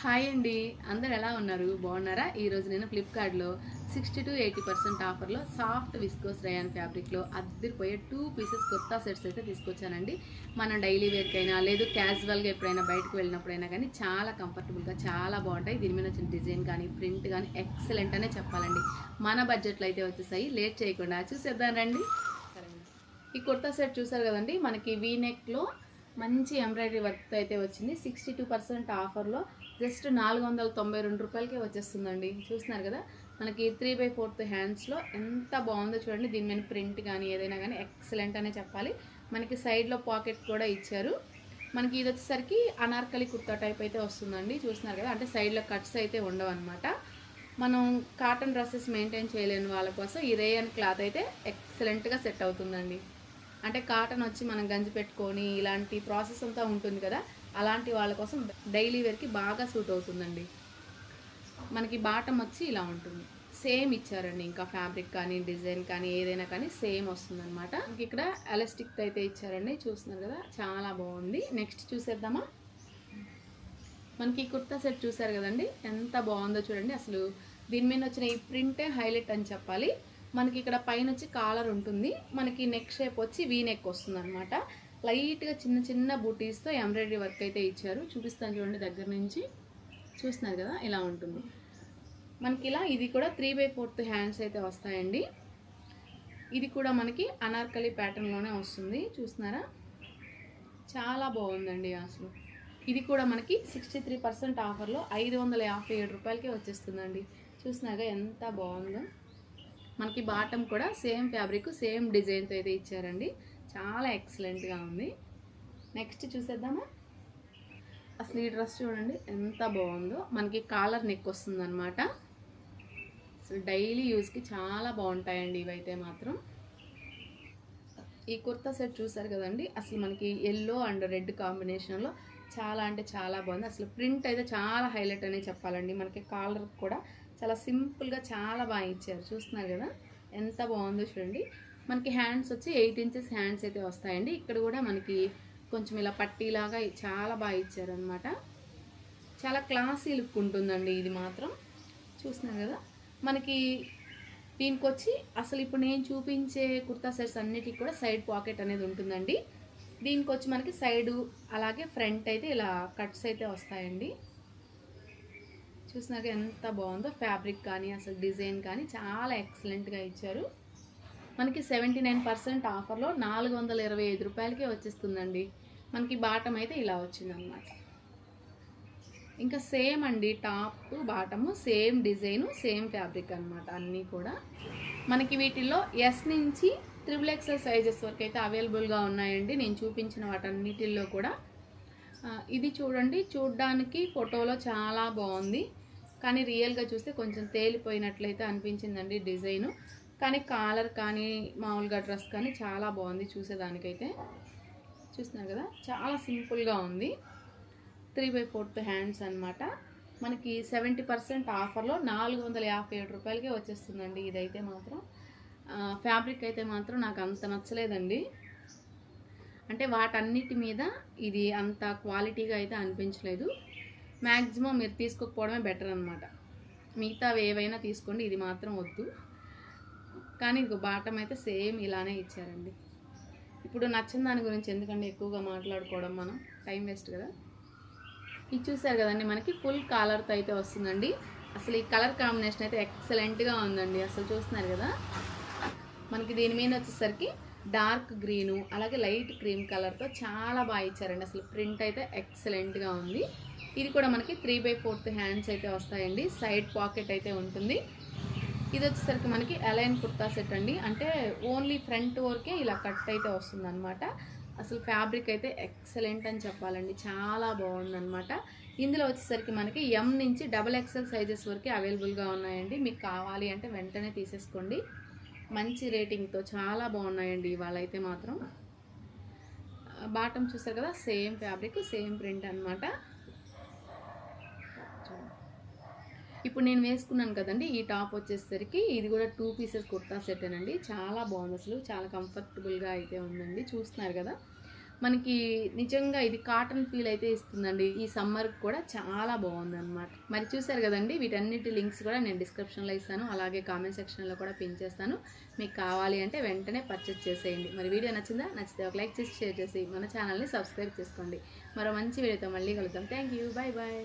Hi అండి, అందరు ఎలా ఉన్నారు? బాగున్నారా? ఈరోజు నేను ఫ్లిప్కార్ట్లో 60-80% ఆఫర్లో సాఫ్ట్ విస్కోస్ రయాన్ ఫ్యాబ్రిక్లో అద్దరిపోయే 2 పీసెస్ కొత్త సెట్స్ అయితే తీసుకొచ్చానండి. మనం డైలీ వేర్కైనా లేదు క్యాజువల్గా ఎప్పుడైనా బయటకు వెళ్ళినప్పుడైనా కానీ చాలా కంఫర్టబుల్గా చాలా బాగుంటాయి. దీని మీద వచ్చిన డిజైన్ కానీ ప్రింట్ కానీ ఎక్సలెంట్ అనే చెప్పాలండి. మన బడ్జెట్లో అయితే వచ్చేసాయి. లేట్ చేయకుండా చూసేద్దాం రండి. ఈ కుర్తా సెట్ చూసారు కదండి, మనకి వీ నెక్లో మంచి ఎంబ్రాయిడరీ వర్క్ అయితే వచ్చింది. 62% ఆఫర్లో జస్ట్ 492 రూపాయలకే వచ్చేస్తుందండి. చూస్తున్నారు కదా, మనకి 3/4 హ్యాండ్స్లో ఎంత బాగుందో చూడండి. దీని మీద ప్రింట్ కానీ ఏదైనా కానీ ఎక్సలెంట్ అనే చెప్పాలి. మనకి సైడ్లో పాకెట్ కూడా ఇచ్చారు. మనకి ఇది వచ్చేసరికి అనార్కలి కుర్తా టైప్ అయితే వస్తుందండి. చూస్తున్నారు కదా, అంటే సైడ్లో కట్స్ అయితే ఉండవు అనమాట. మనం కాటన్ డ్రెస్సెస్ మెయింటైన్ చేయలేని వాళ్ళ కోసం ఈ రేయన్ క్లాత్ అయితే ఎక్సలెంట్గా సెట్ అవుతుందండి. అంటే కాటన్ వచ్చి మనం గంజి పెట్టుకొని ఇలాంటి ప్రాసెస్ అంతా ఉంటుంది కదా, అలాంటి వాళ్ళ కోసం డైలీ వేర్కి బాగా సూట్ అవుతుందండి. మనకి బాటమ్ వచ్చి ఇలా ఉంటుంది. సేమ్ ఇచ్చారండి, ఇంకా ఫ్యాబ్రిక్ కానీ డిజైన్ కానీ ఏదైనా కానీ సేమ్ వస్తుంది అనమాట. ఇక్కడ ఎలాస్టిక్ అయితే ఇచ్చారండి. చూస్తున్నారు కదా, చాలా బాగుంది. నెక్స్ట్ చూసేద్దామా. మనకి కుర్తా సెట్ చూసారు కదండి, ఎంత బాగుందో చూడండి. అసలు దీని మీద వచ్చిన ఈ ప్రింటే హైలైట్ అని చెప్పాలి. మనకి ఇక్కడ పైన వచ్చి కాలర్ ఉంటుంది. మనకి నెక్ షేప్ వచ్చి వీ నెక్ వస్తుంది అనమాట. లైట్గా చిన్న చిన్న బూటీస్తో ఎంబ్రాయిడరీ వర్క్ అయితే ఇచ్చారు. చూపిస్తాను చూడండి దగ్గర నుంచి. చూస్తున్నారు కదా, ఇలా ఉంటుంది. మనకి ఇలా ఇది కూడా 3/4 హ్యాండ్స్ అయితే వస్తాయండి. ఇది కూడా మనకి అనార్కలి ప్యాటర్న్లోనే వస్తుంది. చూస్తున్నారా, చాలా బాగుందండి. అసలు ఇది కూడా మనకి 63% ఆఫర్లో 557 రూపాయలకే వచ్చేస్తుందండి. చూస్తున్నారుగా ఎంత బాగుందో. మనకి బాటమ్ కూడా సేమ్ ఫ్యాబ్రిక్ సేమ్ డిజైన్తో అయితే ఇచ్చారండి. చాలా ఎక్సలెంట్గా ఉంది. నెక్స్ట్ చూసేద్దామా. అసలు ఈ డ్రెస్ చూడండి ఎంత బాగుందో. మనకి కాలర్ నెక్ వస్తుంది అనమాట. అసలు డైలీ యూస్కి చాలా బాగుంటాయండి ఇవైతే మాత్రం. ఈ కుర్తా సెట్ చూసారు కదండి, అసలు మనకి ఎల్లో అండ్ రెడ్ కాంబినేషన్లో చాలా అంటే చాలా బాగుంది. అసలు ప్రింట్ అయితే చాలా హైలైట్ అనే చెప్పాలండి. మనకి కాలర్ కూడా చాలా సింపుల్గా చాలా బాగా ఇచ్చారు. చూస్తున్నారు కదా, ఎంత బాగుందో చూడండి. మనకి హ్యాండ్స్ వచ్చి 8 ఇంచెస్ హ్యాండ్స్ అయితే వస్తాయండి. ఇక్కడ కూడా మనకి కొంచెం ఇలా పట్టీలాగా చాలా బాగా ఇచ్చారు అనమాట. చాలా క్లాసీ లుక్ ఉంటుందండి ఇది మాత్రం. చూస్తున్నారు కదా, మనకి దీనికి వచ్చి అసలు ఇప్పుడు నేను చూపించే కుర్తా సెట్స్ అన్నిటికి కూడా సైడ్ పాకెట్ అనేది ఉంటుందండి. దీనికి వచ్చి మనకి సైడు అలాగే ఫ్రంట్ అయితే ఇలా కట్స్ అయితే వస్తాయండి. చూసినాక ఎంత బాగుందో. ఫ్యాబ్రిక్ కానీ అసలు డిజైన్ కానీ చాలా ఎక్సలెంట్గా ఇచ్చారు. మనకి 79% ఆఫర్లో 425 రూపాయలకే వచ్చేస్తుందండి. మనకి బాటమ్ అయితే ఇలా వచ్చిందనమాట. ఇంకా సేమ్ అండి, top bottom same design same fabric అనమాట. అన్నీ కూడా మనకి వీటిల్లో ఎస్ నుంచి XXL సైజెస్ వరకు అయితే అవైలబుల్గా ఉన్నాయండి. నేను చూపించిన వాటన్నిటిల్లో కూడా. ఇది చూడండి, చూడ్డానికి ఫోటోలో చాలా బాగుంది, కానీ రియల్గా చూస్తే కొంచెం తేలిపోయినట్లయితే అనిపించిందండి డిజైను. కానీ కాలర్ కానీ మామూలుగా డ్రెస్ కానీ చాలా బాగుంది చూసేదానికైతే. చూస్తున్నారు కదా, చాలా సింపుల్గా ఉంది. 3/4 హ్యాండ్స్ అనమాట. మనకి 70% ఆఫర్లో 457 రూపాయలకే వచ్చేస్తుందండి ఇదైతే మాత్రం. ఫ్యాబ్రిక్ అయితే మాత్రం నాకు అంత నచ్చలేదండి. అంటే వాటన్నిటి మీద ఇది అంత క్వాలిటీగా అయితే అనిపించలేదు. మ్యాక్సిమం మీరు తీసుకోకపోవడమే బెటర్ అనమాట. మిగతావి ఏవైనా తీసుకోండి, ఇది మాత్రం వద్దు. కానీ ఇది బాటమ్ అయితే సేమ్ ఇలానే ఇచ్చారండి. ఇప్పుడు నచ్చిన దాని గురించి ఎందుకంటే ఎక్కువగా మాట్లాడుకోవడం, మనం టైం వేస్ట్ కదా. ఇది చూసారు కదండి, మనకి ఫుల్ కాలర్తో అయితే వస్తుందండి. అసలు ఈ కలర్ కాంబినేషన్ అయితే ఎక్సలెంట్గా ఉందండి. అసలు చూస్తున్నారు కదా, మనకి దీని మీద వచ్చేసరికి డార్క్ గ్రీను అలాగే లైట్ క్రీమ్ కలర్తో చాలా బాగా ఇచ్చారండి. అసలు ప్రింట్ అయితే ఎక్సలెంట్గా ఉంది. ఇది కూడా మనకి 3/4 హ్యాండ్స్ అయితే వస్తాయండి. సైడ్ పాకెట్ అయితే ఉంటుంది. ఇది వచ్చేసరికి మనకి అలైన్ కుర్తా సెట్ అండి. అంటే ఓన్లీ ఫ్రంట్ వరకే ఇలా కట్ అయితే వస్తుంది అనమాట. అసలు ఫ్యాబ్రిక్ అయితే ఎక్సలెంట్ అని చెప్పాలండి, చాలా బాగుందన్నమాట. ఇందులో వచ్చేసరికి మనకి M నుంచి XXL సైజెస్ వరకు అవైలబుల్గా ఉన్నాయండి. మీకు కావాలి అంటే వెంటనే తీసేసుకోండి. మంచి రేటింగ్తో చాలా బాగున్నాయండి ఇవాళ అయితే మాత్రం. బాటమ్ చూసారు కదా, సేమ్ ఫ్యాబ్రిక్ సేమ్ ప్రింట్ అనమాట. ఇప్పుడు నేను వేసుకున్నాను కదండి, ఈ టాప్ వచ్చేసరికి ఇది కూడా 2 పీసెస్ కుర్తా సెట్ అండి. చాలా బాగుంది, అసలు చాలా కంఫర్టబుల్గా అయితే ఉందండి. చూస్తున్నారు కదా, మనకి నిజంగా ఇది కాటన్ ఫీల్ అయితే ఇస్తుందండి. ఈ సమ్మర్కి కూడా చాలా బాగుందన్నమాట. మరి చూసారు కదండి, వీటన్నిటి లింక్స్ కూడా నేను డిస్క్రిప్షన్లో ఇస్తాను, అలాగే కామెంట్ సెక్షన్లో కూడా పిన్ చేస్తాను. మీకు కావాలి అంటే వెంటనే పర్చేస్ చేసేయండి. మరి వీడియో నచ్చిందా? నచ్చితే ఒక లైక్ చేసి షేర్ చేసి మన ఛానల్ని సబ్స్క్రైబ్ చేసుకోండి. మరో మంచి వీడియోతో మళ్ళీ కలుద్దాం. Thank you. Bye bye.